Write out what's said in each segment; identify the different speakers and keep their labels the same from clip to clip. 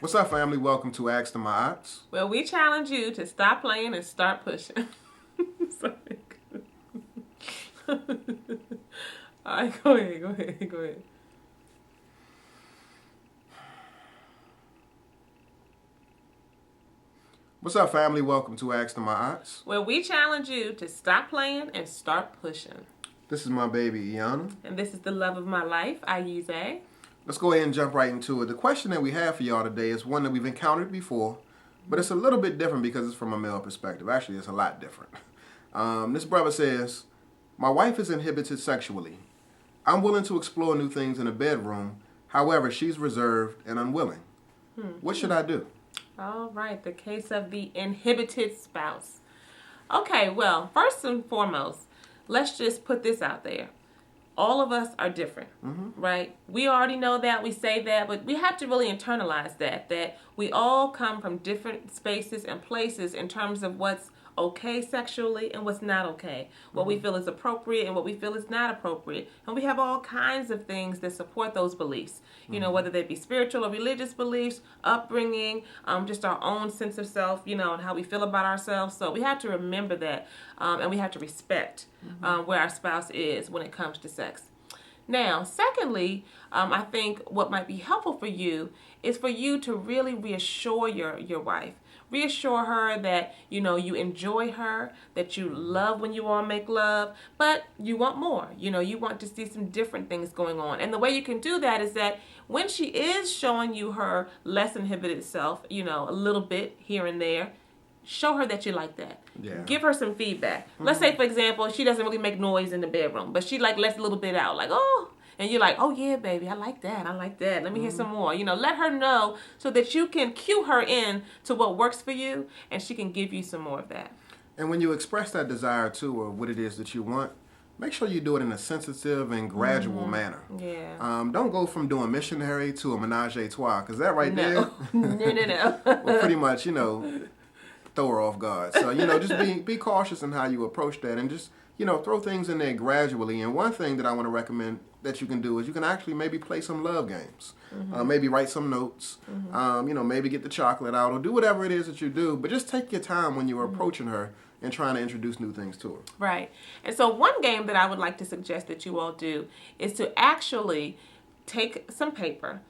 Speaker 1: What's up, family? Welcome to Ask to My Ox.
Speaker 2: Well, we challenge you to stop playing and start pushing. Sorry. All right, go ahead.
Speaker 1: What's up, family? Welcome to Ask to My Ox.
Speaker 2: Well, we challenge you to stop playing and start pushing.
Speaker 1: This is my baby, Iana.
Speaker 2: And this is the love of my life, Ayize.
Speaker 1: Let's go ahead and jump right into it. The question that we have for y'all today is one that we've encountered before, but it's a little bit different because it's from a male perspective. Actually, it's a lot different. This brother says, my wife is inhibited sexually. I'm willing to explore new things in the bedroom. However, she's reserved and unwilling. What should I do?
Speaker 2: All right, the case of the inhibited spouse. Okay, well, first and foremost, let's just put this out there. All of us are different, right? We already know that, we say that, but we have to really internalize that we all come from different spaces and places in terms of what's okay sexually and what's not okay, what we feel is appropriate and what we feel is not appropriate. And we have all kinds of things that support those beliefs, you know, whether they be spiritual or religious beliefs, upbringing, just our own sense of self, you know, and how we feel about ourselves. So we have to remember that, and we have to respect where our spouse is when it comes to sex. Now, secondly, I think what might be helpful for you is for you to really reassure your wife. Reassure her that, you know, you enjoy her, that you love when you all make love, but you want more. You know, you want to see some different things going on. And the way you can do that is that when she is showing you her less inhibited self, you know, a little bit here and there, show her that you like that.
Speaker 1: Yeah.
Speaker 2: Give her some feedback. Let's say, for example, she doesn't really make noise in the bedroom, but she like lets a little bit out, like, oh. And you're like, oh, yeah, baby, I like that. Let me hear some more. You know, let her know so that you can cue her in to what works for you, and she can give you some more of that.
Speaker 1: And when you express that desire to or what it is that you want, make sure you do it in a sensitive and gradual manner.
Speaker 2: Yeah.
Speaker 1: Don't go from doing missionary to a menage a trois, because that right there
Speaker 2: No.
Speaker 1: will pretty much, you know, throw her off guard. So, you know, just be cautious in how you approach that and just, you know, throw things in there gradually. And one thing that I want to recommend that you can do is you can actually maybe play some love games. Maybe write some notes. You know, maybe get the chocolate out or do whatever it is that you do. But just take your time when you're approaching her and trying to introduce new things to her.
Speaker 2: Right. And so one game that I would like to suggest that you all do is to actually take some paper,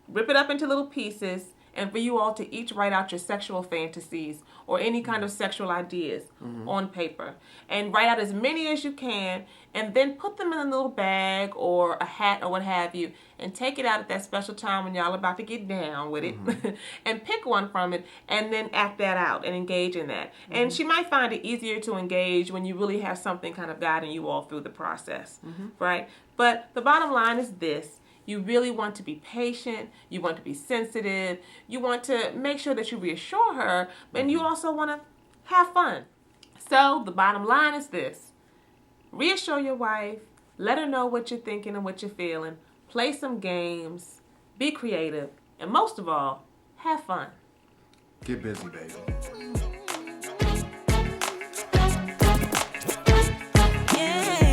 Speaker 2: rip it up into little pieces, and for you all to each write out your sexual fantasies or any kind of sexual ideas on paper. And write out as many as you can, and then put them in a little bag or a hat or what have you, and take it out at that special time when y'all are about to get down with it, and pick one from it, and then act that out and engage in that. And she might find it easier to engage when you really have something kind of guiding you all through the process, right? But the bottom line is this. You really want to be patient, you want to be sensitive, you want to make sure that you reassure her, and you also want to have fun. So the bottom line is this. Reassure your wife, let her know what you're thinking and what you're feeling, play some games, be creative, and most of all, have fun.
Speaker 1: Get busy, baby.
Speaker 3: Yeah.